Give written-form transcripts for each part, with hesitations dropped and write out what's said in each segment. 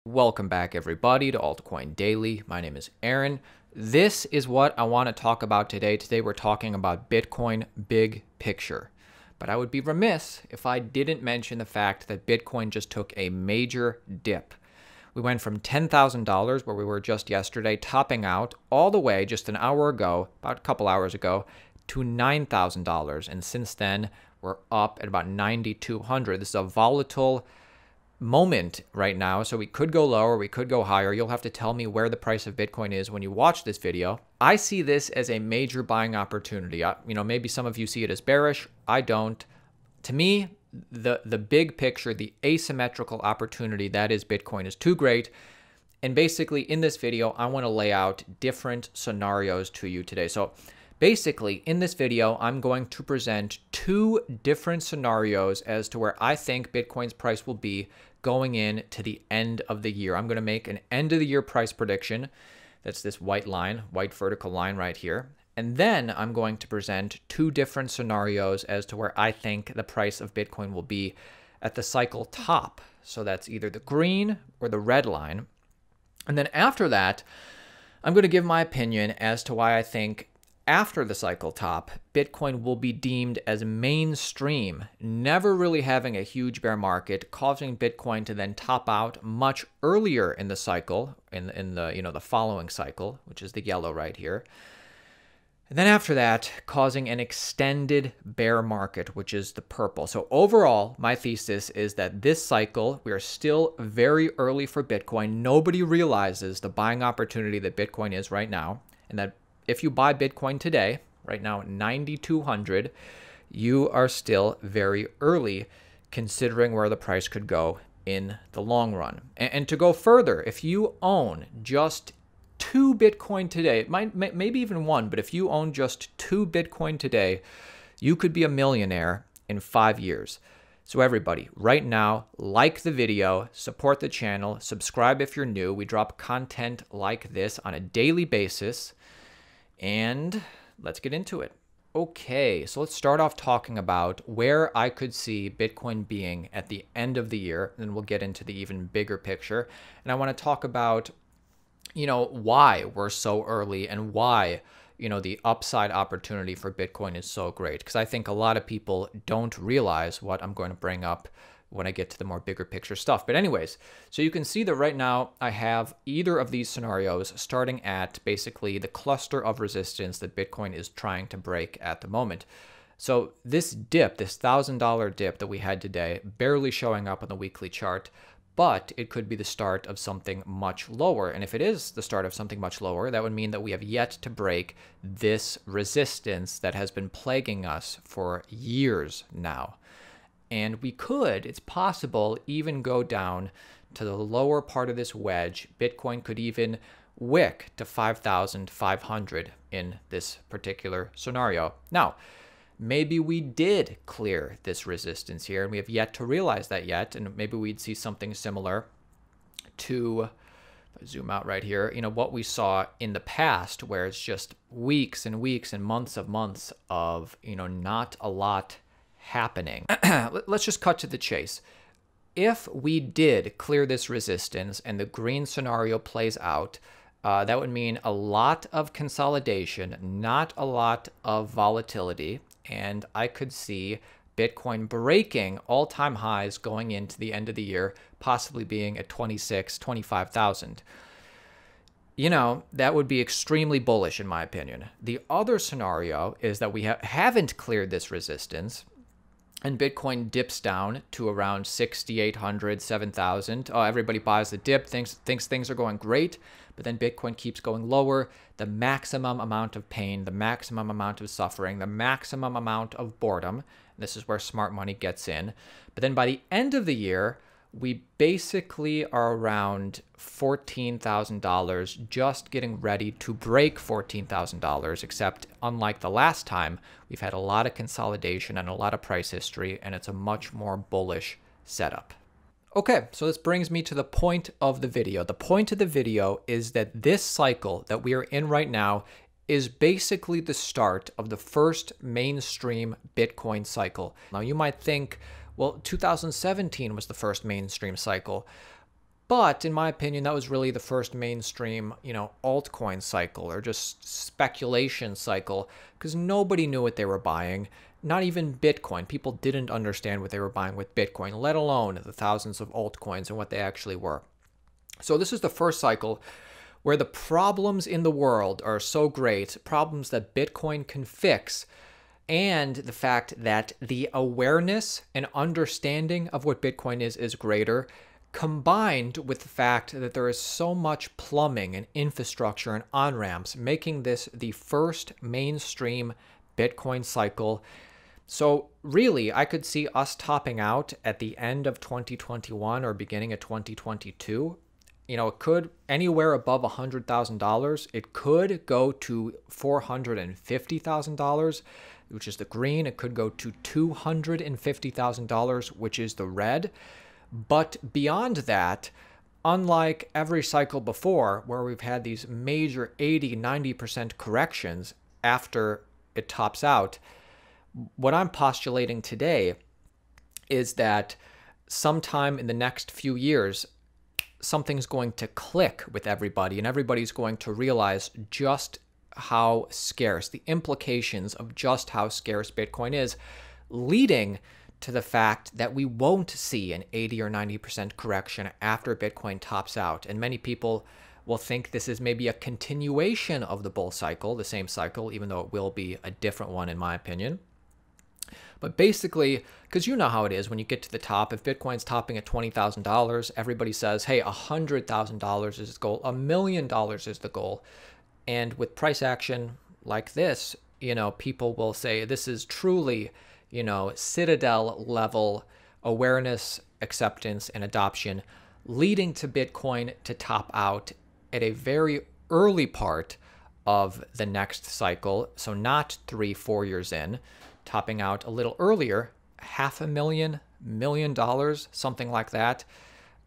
Welcome back, everybody, to Altcoin Daily. My name is Aaron. This is what I want to talk about today. Today, we're talking about Bitcoin big picture. But I would be remiss if I didn't mention the fact that Bitcoin just took a major dip. We went from $10,000, where we were just yesterday, topping out all the way just an hour ago, about a couple hours ago, to $9,000. And since then, we're up at about $9,200. This is a volatile moment right now, so we could go lower, we could go higher. You'll have to tell me where the price of Bitcoin is when you watch this video. I see this as a major buying opportunity. Maybe some of you see it as bearish. I don't. To me, the big picture, the asymmetrical opportunity that is Bitcoin is too great. And basically, in this video, I want to lay out different scenarios to you today. So basically, in this video, I'm going to present two different scenarios as to where I think Bitcoin's price will be going in to the end of the year. I'm going to make an end of the year price prediction. That's this white line, white vertical line right here. And then I'm going to present two different scenarios as to where I think the price of Bitcoin will be at the cycle top. So that's either the green or the red line. And then after that, I'm going to give my opinion as to why I think after the cycle top, Bitcoin will be deemed as mainstream, never really having a huge bear market, causing Bitcoin to then top out much earlier in the cycle, in the following cycle, which is the yellow right here. And then after that, causing an extended bear market, which is the purple. So overall, my thesis is that this cycle, we are still very early for Bitcoin. Nobody realizes the buying opportunity that Bitcoin is right now, and that if you buy Bitcoin today, right now at 9,200, you are still very early considering where the price could go in the long run. And to go further, if you own just 2 Bitcoin today, it maybe even 1, but if you own just 2 Bitcoin today, you could be a millionaire in 5 years. So everybody, right now, like the video, support the channel, subscribe if you're new. We drop content like this on a daily basis. And let's get into it. Okay, so let's start off talking about where I could see Bitcoin being at the end of the year. Then we'll get into the even bigger picture. And I want to talk about, why we're so early and why, the upside opportunity for Bitcoin is so great. Because I think a lot of people don't realize what I'm going to bring up when I get to the more bigger picture stuff. But anyways, so you can see that right now I have either of these scenarios starting at basically the cluster of resistance that Bitcoin is trying to break at the moment. So this dip, this $1,000 dip that we had today, barely showing up on the weekly chart, but it could be the start of something much lower. And if it is the start of something much lower, that would mean that we have yet to break this resistance that has been plaguing us for years now. And we could, it's possible, even go down to the lower part of this wedge. Bitcoin could even wick to 5,500 in this particular scenario. Now, maybe we did clear this resistance here, and we have yet to realize that yet. And maybe we'd see something similar to, if I zoom out right here, what we saw in the past, where it's just weeks and weeks and months of, not a lot happening. Let's just cut to the chase. If we did clear this resistance and the green scenario plays out, that would mean a lot of consolidation, not a lot of volatility, and I could see Bitcoin breaking all-time highs going into the end of the year, possibly being at 26,000, 25,000. That would be extremely bullish in my opinion. The other scenario is that we haven't cleared this resistance, and Bitcoin dips down to around 6,800, 7,000. Oh, everybody buys the dip, thinks things are going great, but then Bitcoin keeps going lower. The maximum amount of pain, the maximum amount of suffering, the maximum amount of boredom. This is where smart money gets in. But then by the end of the year, we basically are around $14,000, just getting ready to break $14,000, except unlike the last time, we've had a lot of consolidation and a lot of price history, and it's a much more bullish setup. Okay, so this brings me to the point of the video. The point of the video is that this cycle that we are in right now is basically the start of the first mainstream Bitcoin cycle. Now you might think, well, 2017 was the first mainstream cycle. But in my opinion, that was really the first mainstream, altcoin cycle or just speculation cycle, because nobody knew what they were buying. Not even Bitcoin. People didn't understand what they were buying with Bitcoin, let alone the thousands of altcoins and what they actually were. So this is the first cycle where the problems in the world are so great, problems that Bitcoin can fix, and the fact that the awareness and understanding of what Bitcoin is greater, combined with the fact that there is so much plumbing and infrastructure and on-ramps, making this the first mainstream Bitcoin cycle. So really, I could see us topping out at the end of 2021 or beginning of 2022. It could anywhere above $100,000. It could go to $450,000, which is the green. It could go to $250,000, which is the red. But beyond that, unlike every cycle before, where we've had these major 80-90% corrections after it tops out, what I'm postulating today is that sometime in the next few years, something's going to click with everybody, and everybody's going to realize just how scarce, the implications of just how scarce Bitcoin is, leading to the fact that we won't see an 80 or 90% correction after Bitcoin tops out. And many people will think this is maybe a continuation of the bull cycle, the same cycle, even though it will be a different one in my opinion. But basically, because you know how it is when you get to the top, if Bitcoin's topping at $20,000, everybody says, hey, $100,000 is the goal, $1 million is the goal. And with price action like this, people will say this is truly, citadel level awareness, acceptance, and adoption, leading to Bitcoin to top out at a very early part of the next cycle. So not 3-4 years in, topping out a little earlier, $500,000, $1 million, something like that.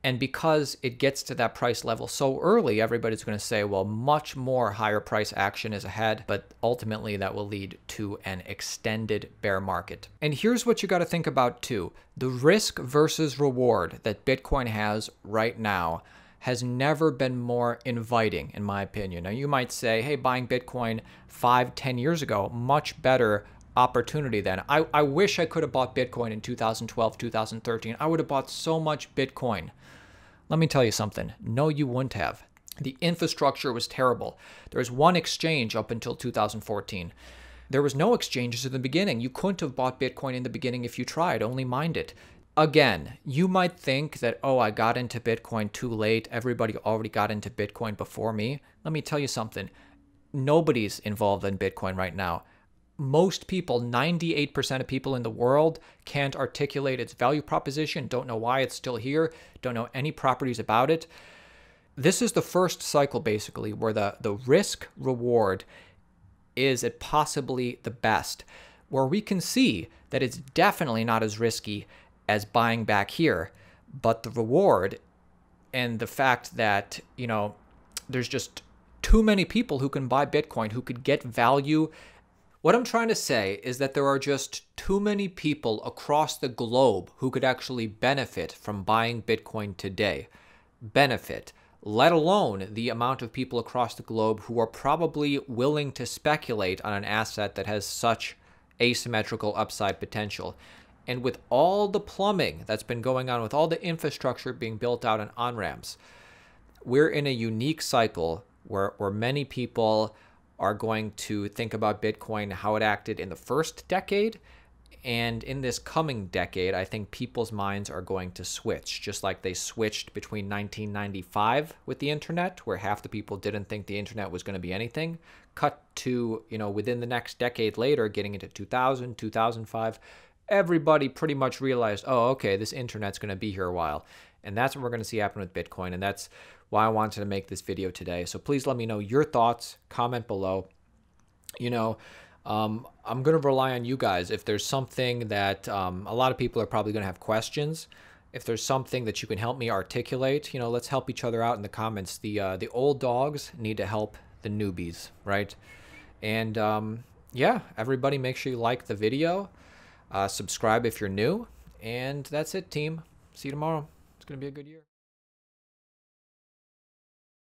And because it gets to that price level so early, everybody's going to say, well, much more higher price action is ahead, but ultimately that will lead to an extended bear market. And here's what you got to think about too. The risk versus reward that Bitcoin has right now has never been more inviting, in my opinion. Now, you might say, hey, buying Bitcoin 5-10 years ago, much better opportunity then. I wish I could have bought Bitcoin in 2012, 2013. I would have bought so much Bitcoin. Let me tell you something. No, you wouldn't have. The infrastructure was terrible. There was one exchange up until 2014. There was no exchanges in the beginning. You couldn't have bought Bitcoin in the beginning if you tried, only mined it. Again, you might think that, oh, I got into Bitcoin too late. Everybody already got into Bitcoin before me. Let me tell you something. Nobody's involved in Bitcoin right now. Most people, 98% of people in the world, can't articulate its value proposition, don't know why it's still here, don't know any properties about it. This is the first cycle, basically, where the risk-reward is at possibly the best, where we can see that it's definitely not as risky as buying back here, but the reward and the fact that, there's just too many people who can buy Bitcoin, who could get value. What I'm trying to say is that there are just too many people across the globe who could actually benefit from buying Bitcoin today. Benefit, let alone the amount of people across the globe who are probably willing to speculate on an asset that has such asymmetrical upside potential. And with all the plumbing that's been going on, with all the infrastructure being built out and on-ramps, we're in a unique cycle where many people are going to think about Bitcoin, how it acted in the first decade. And in this coming decade, I think people's minds are going to switch, just like they switched between 1995 with the internet, where half the people didn't think the internet was going to be anything, cut to, within the next decade later, getting into 2000, 2005, everybody pretty much realized, oh, okay, this internet's going to be here a while. And that's what we're going to see happen with Bitcoin. And that's why I wanted to make this video today. So please let me know your thoughts, comment below. I'm going to rely on you guys. If there's something that a lot of people are probably going to have questions, if there's something that you can help me articulate, let's help each other out in the comments. The old dogs need to help the newbies, right? And yeah, everybody make sure you like the video, subscribe if you're new, and that's it, team. See you tomorrow. It's going to be a good year.